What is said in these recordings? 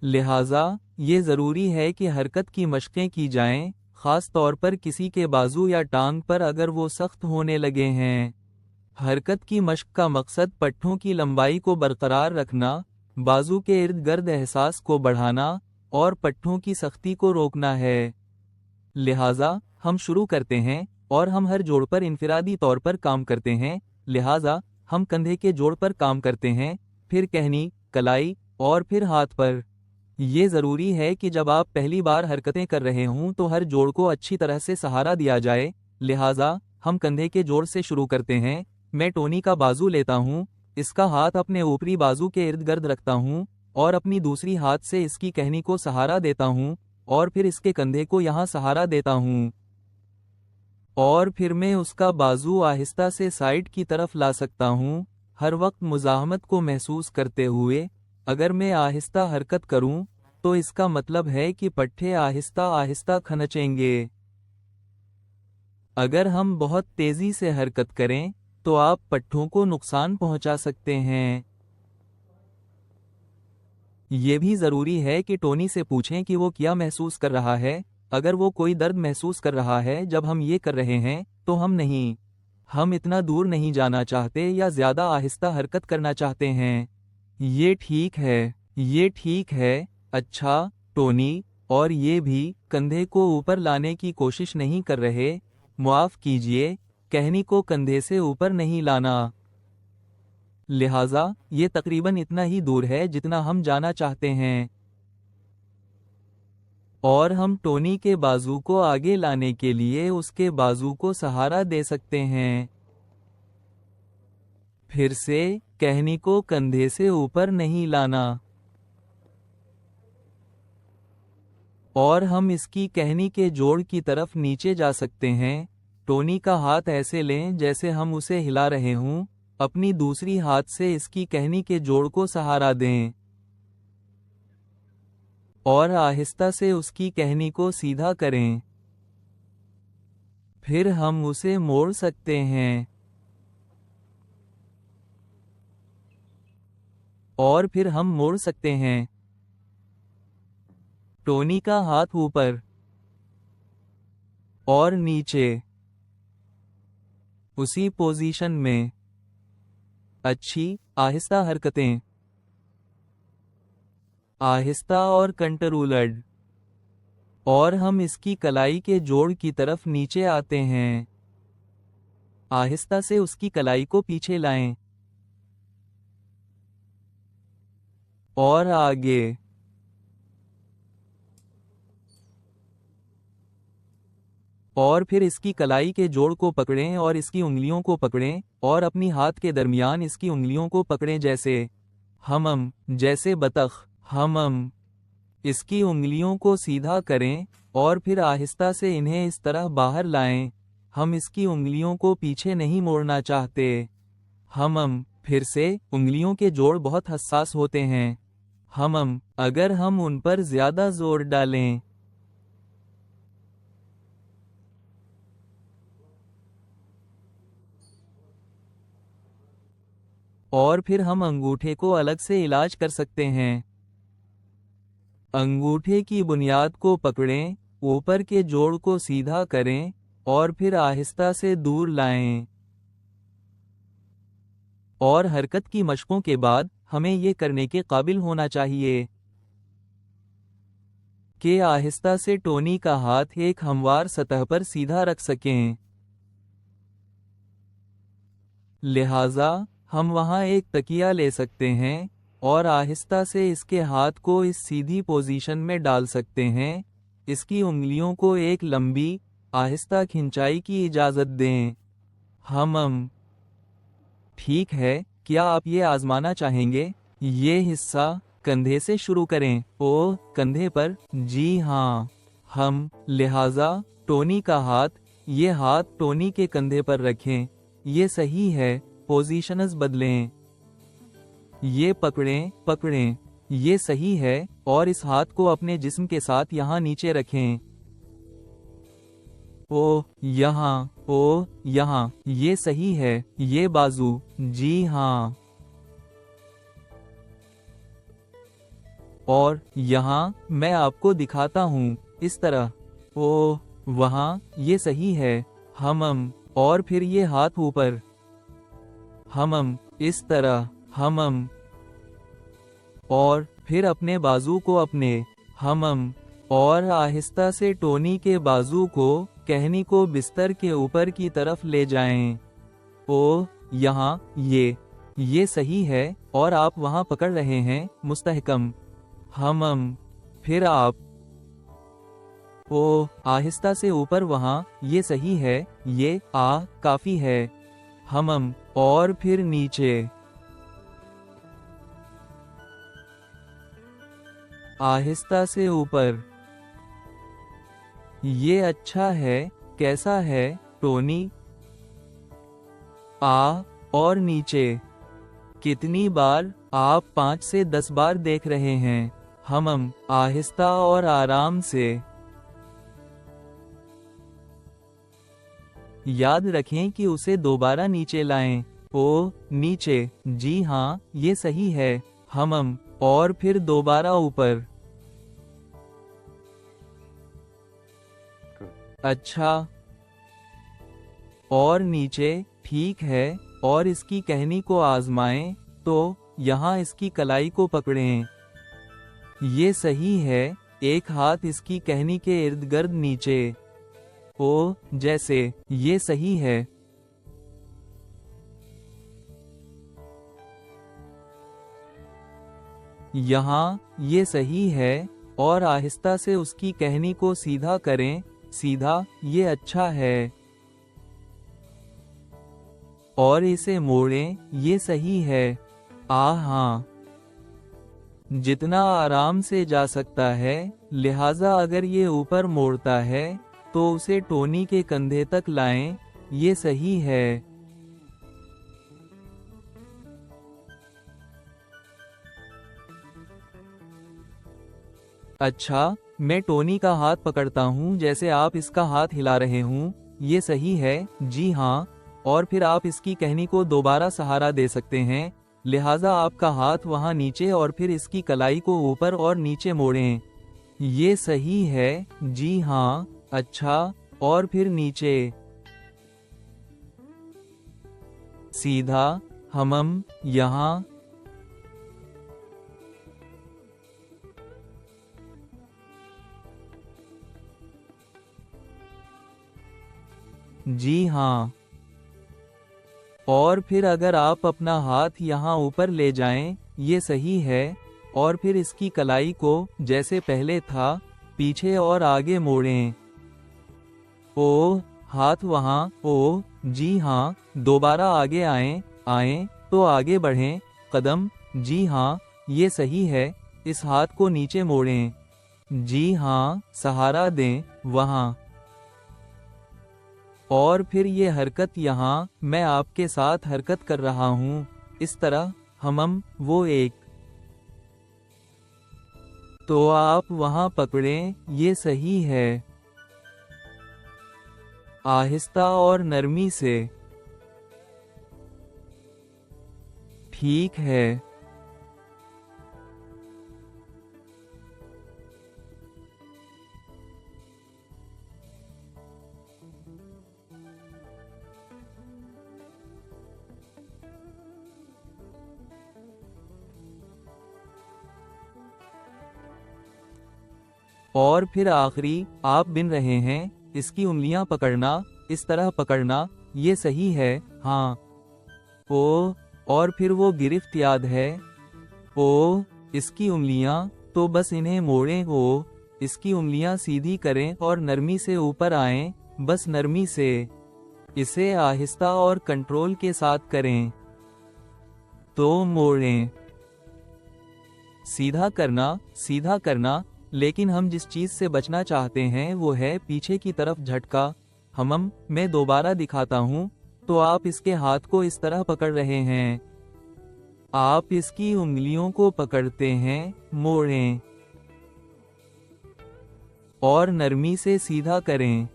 लिहाजा ये ज़रूरी है कि हरकत की मशक़ें की जाएं, ख़ास तौर पर किसी के बाजू या टांग पर अगर वो सख्त होने लगे हैं। हरकत की मशक़ का मकसद पट्ठों की लंबाई को बरकरार रखना, बाजू के इर्द गिर्द एहसास को बढ़ाना और पट्ठों की सख्ती को रोकना है। लिहाजा हम शुरू करते हैं और हम हर जोड़ पर इनफिरादी तौर पर काम करते हैं। लिहाजा हम कंधे के जोड़ पर काम करते हैं, फिर कहनी, कलाई और फिर हाथ पर। ये ज़रूरी है कि जब आप पहली बार हरकतें कर रहे हों तो हर जोड़ को अच्छी तरह से सहारा दिया जाए। लिहाजा हम कंधे के जोड़ से शुरू करते हैं। मैं टोनी का बाजू लेता हूँ, इसका हाथ अपने ऊपरी बाजू के इर्द गिर्द रखता हूँ और अपनी दूसरी हाथ से इसकी कहनी को सहारा देता हूँ और फिर इसके कंधे को यहाँ सहारा देता हूँ और फिर मैं उसका बाजू आहिस्ता से साइड की तरफ ला सकता हूँ, हर वक्त मुज़ाहमत को महसूस करते हुए। अगर मैं आहिस्ता हरकत करूँ तो इसका मतलब है कि पट्ठे आहिस्ता आहिस्ता खनचेंगे। अगर हम बहुत तेज़ी से हरकत करें तो आप पट्ठों को नुकसान पहुंचा सकते हैं। ये भी ज़रूरी है कि टोनी से पूछें कि वो क्या महसूस कर रहा है। अगर वो कोई दर्द महसूस कर रहा है जब हम ये कर रहे हैं तो हम इतना दूर नहीं जाना चाहते या ज़्यादा आहिस्ता हरकत करना चाहते हैं। ये ठीक है। अच्छा टोनी, और ये भी कंधे को ऊपर लाने की कोशिश नहीं कर रहे। माफ़ कीजिए, कहनी को कंधे से ऊपर नहीं लाना। लिहाजा ये तकरीबन इतना ही दूर है जितना हम जाना चाहते हैं और हम टोनी के बाजू को आगे लाने के लिए उसके बाजू को सहारा दे सकते हैं। फिर से कहनी को कंधे से ऊपर नहीं लाना और हम इसकी कहनी के जोड़ की तरफ नीचे जा सकते हैं। टोनी का हाथ ऐसे लें जैसे हम उसे हिला रहे हों, अपनी दूसरी हाथ से इसकी कहनी के जोड़ को सहारा दें और आहिस्ता से उसकी कहनी को सीधा करें। फिर हम उसे मोड़ सकते हैं और फिर हम मोड़ सकते हैं। टोनी का हाथ ऊपर और नीचे, उसी पोजीशन में। अच्छी आहिस्ता हरकतें, आहिस्ता और कंट्रोल्ड। और हम इसकी कलाई के जोड़ की तरफ नीचे आते हैं। आहिस्ता से उसकी कलाई को पीछे लाएं और आगे। और फिर इसकी कलाई के जोड़ को पकड़ें और इसकी उंगलियों को पकड़ें और अपनी हाथ के दरमियान इसकी उंगलियों को पकड़ें जैसे बतख। इसकी उंगलियों को सीधा करें और फिर आहिस्ता से इन्हें इस तरह बाहर लाएं। हम इसकी उंगलियों को पीछे नहीं मोड़ना चाहते। फिर से उंगलियों के जोड़ बहुत हसास होते हैं। अगर हम उन पर ज्यादा जोर डालें और फिर हम अंगूठे को अलग से इलाज कर सकते हैं। अंगूठे की बुनियाद को पकड़ें, ऊपर के जोड़ को सीधा करें और फिर आहिस्ता से दूर लाएं। और हरकत की मशकों के बाद हमें ये करने के काबिल होना चाहिए कि आहिस्ता से टोनी का हाथ एक हमवार सतह पर सीधा रख सकें। लिहाजा हम वहां एक तकिया ले सकते हैं और आहिस्ता से इसके हाथ को इस सीधी पोजीशन में डाल सकते हैं। इसकी उंगलियों को एक लंबी आहिस्ता खिंचाई की इजाज़त दें। ठीक है, क्या आप ये आजमाना चाहेंगे? ये हिस्सा कंधे से शुरू करें। कंधे पर? जी हाँ। लिहाजा टोनी का हाथ, ये हाथ टोनी के कंधे पर रखें। ये सही है, पोजीशनस बदलें। ये पकड़ें। ये सही है और इस हाथ को अपने जिस्म के साथ यहाँ नीचे रखें। यहाँ, ये सही है। ये बाजू, जी हाँ। और यहाँ मैं आपको दिखाता हूँ, इस तरह। ओ वहाँ, ये सही है। हमम, और फिर ये हाथ ऊपर। हमम, इस तरह। हमम, और फिर अपने बाजू को अपने। हमम, और आहिस्ता से टोनी के बाजू को, कहनी को बिस्तर के ऊपर की तरफ ले जाएं। ओ यहाँ, ये सही है, और आप वहाँ पकड़ रहे हैं, मुस्तहकम। हमम, फिर आप। ओ आहिस्ता से ऊपर वहाँ, ये सही है, ये काफी है। हमम, और फिर नीचे। आहिस्ता से ऊपर। ये अच्छा है। कैसा है, टोनी? और नीचे। कितनी बार? आप 5 से 10 बार देख रहे हैं। हमम, आहिस्ता और आराम से। याद रखें कि उसे दोबारा नीचे लाएं। ओ नीचे, जी हाँ, ये सही है। हमम, और फिर दोबारा ऊपर। अच्छा, और नीचे, ठीक है, और इसकी कहनी को आजमाएं, तो यहाँ इसकी कलाई को पकड़ें। ये सही है, एक हाथ इसकी कहनी के इर्द गिर्द नीचे। ओ जैसे, ये सही है। यहाँ, ये सही है, और आहिस्ता से उसकी कहनी को सीधा करें, सीधा, ये अच्छा है। और इसे मोड़ें, ये सही है। हाँ, जितना आराम से जा सकता है, लिहाजा अगर ये ऊपर मोड़ता है, तो उसे टोनी के कंधे तक लाएं, ये सही है। अच्छा, मैं टोनी का हाथ पकड़ता हूँ जैसे आप इसका हाथ हिला रहे हूँ, ये सही है, जी हाँ, और फिर आप इसकी कहनी को दोबारा सहारा दे सकते हैं, लिहाजा आपका हाथ वहाँ नीचे और फिर इसकी कलाई को ऊपर और नीचे मोड़ें। ये सही है, जी हाँ, अच्छा, और फिर नीचे। सीधा। हमम, यहाँ। जी हाँ। और फिर अगर आप अपना हाथ यहाँ ऊपर ले जाएं, ये सही है, और फिर इसकी कलाई को, जैसे पहले था, पीछे और आगे मोड़ें। ओ हाथ वहाँ, ओ जी हाँ, दोबारा आगे आएं, तो आगे बढ़ें, कदम, जी हाँ, ये सही है, इस हाथ को नीचे मोड़ें। जी हाँ, सहारा दें, वहाँ। और फिर ये हरकत यहाँ, मैं आपके साथ हरकत कर रहा हूँ, इस तरह। हमम, वो एक। तो आप वहाँ पकड़ें, ये सही है। आहिस्ता और नरमी से। ठीक है। और फिर आखिरी, आप बिन रहे हैं, इसकी उंगलियां पकड़ना, इस तरह पकड़ना, ये सही है, हाँ। ओ, और फिर वो गिरफ्त याद है। ओ, इसकी उंगलियां, तो बस इन्हें मोड़ें। ओ, इसकी उंगलियां सीधी करें और नरमी से ऊपर आएं, बस नरमी से। इसे आहिस्ता और कंट्रोल के साथ करें। तो मोड़ें। सीधा करना, लेकिन हम जिस चीज से बचना चाहते हैं वो है पीछे की तरफ झटका। हमम, मैं दोबारा दिखाता हूँ, तो आप इसके हाथ को इस तरह पकड़ रहे हैं। आप इसकी उंगलियों को पकड़ते हैं, मोड़ें। और नरमी से सीधा करें।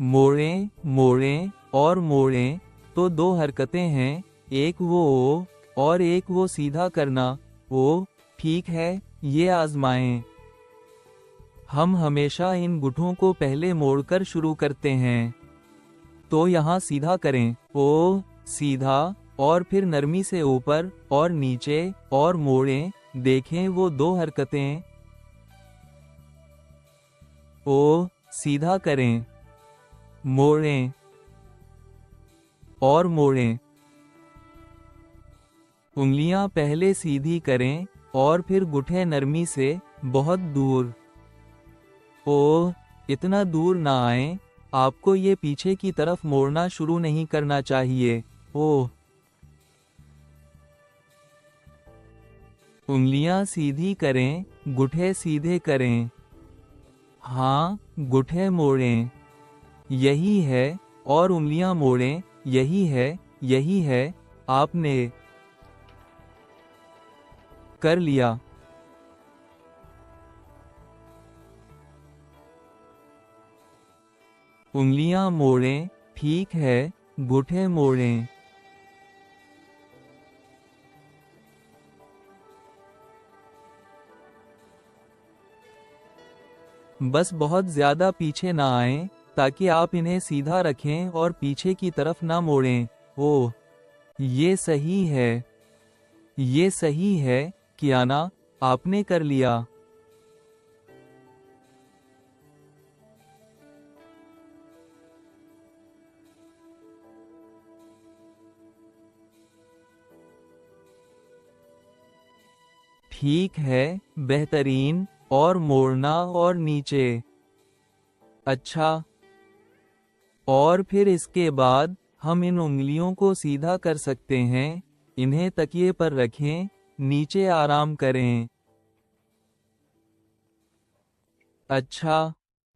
मोड़ें, और मोड़ें, तो दो हरकतें हैं, एक वो, और एक वो सीधा करना। ओ, ठीक है, ये आजमाएं। हम हमेशा इन गुठों को पहले मोड़कर शुरू करते हैं। तो यहाँ सीधा करें, ओ सीधा, और फिर नरमी से ऊपर और नीचे और मोड़ें। देखें वो दो हरकतें। ओ सीधा करें, मोड़ें और मोड़ें। उंगलियां पहले सीधी करें और फिर गुठे नरमी से, बहुत दूर। ओ इतना दूर ना आए, आपको ये पीछे की तरफ मोड़ना शुरू नहीं करना चाहिए। ओ उंगलियां सीधी करें, गुठे सीधे करें। हाँ, गुठे मोड़ें, यही है, और उंगलियां मोड़ें, यही है, यही है। आपने कर लिया। उंगलियां मोड़ें, ठीक है, गुठे मोड़ें। बस बहुत ज्यादा पीछे ना आएं, ताकि आप इन्हें सीधा रखें और पीछे की तरफ ना मोड़ें। ओह, ये सही है, ये सही है, कियाना, आपने कर लिया। ठीक है, बेहतरीन, और मोड़ना और नीचे। अच्छा, और फिर इसके बाद हम इन उंगलियों को सीधा कर सकते हैं। इन्हें तकिए पर रखें, नीचे आराम करें। अच्छा,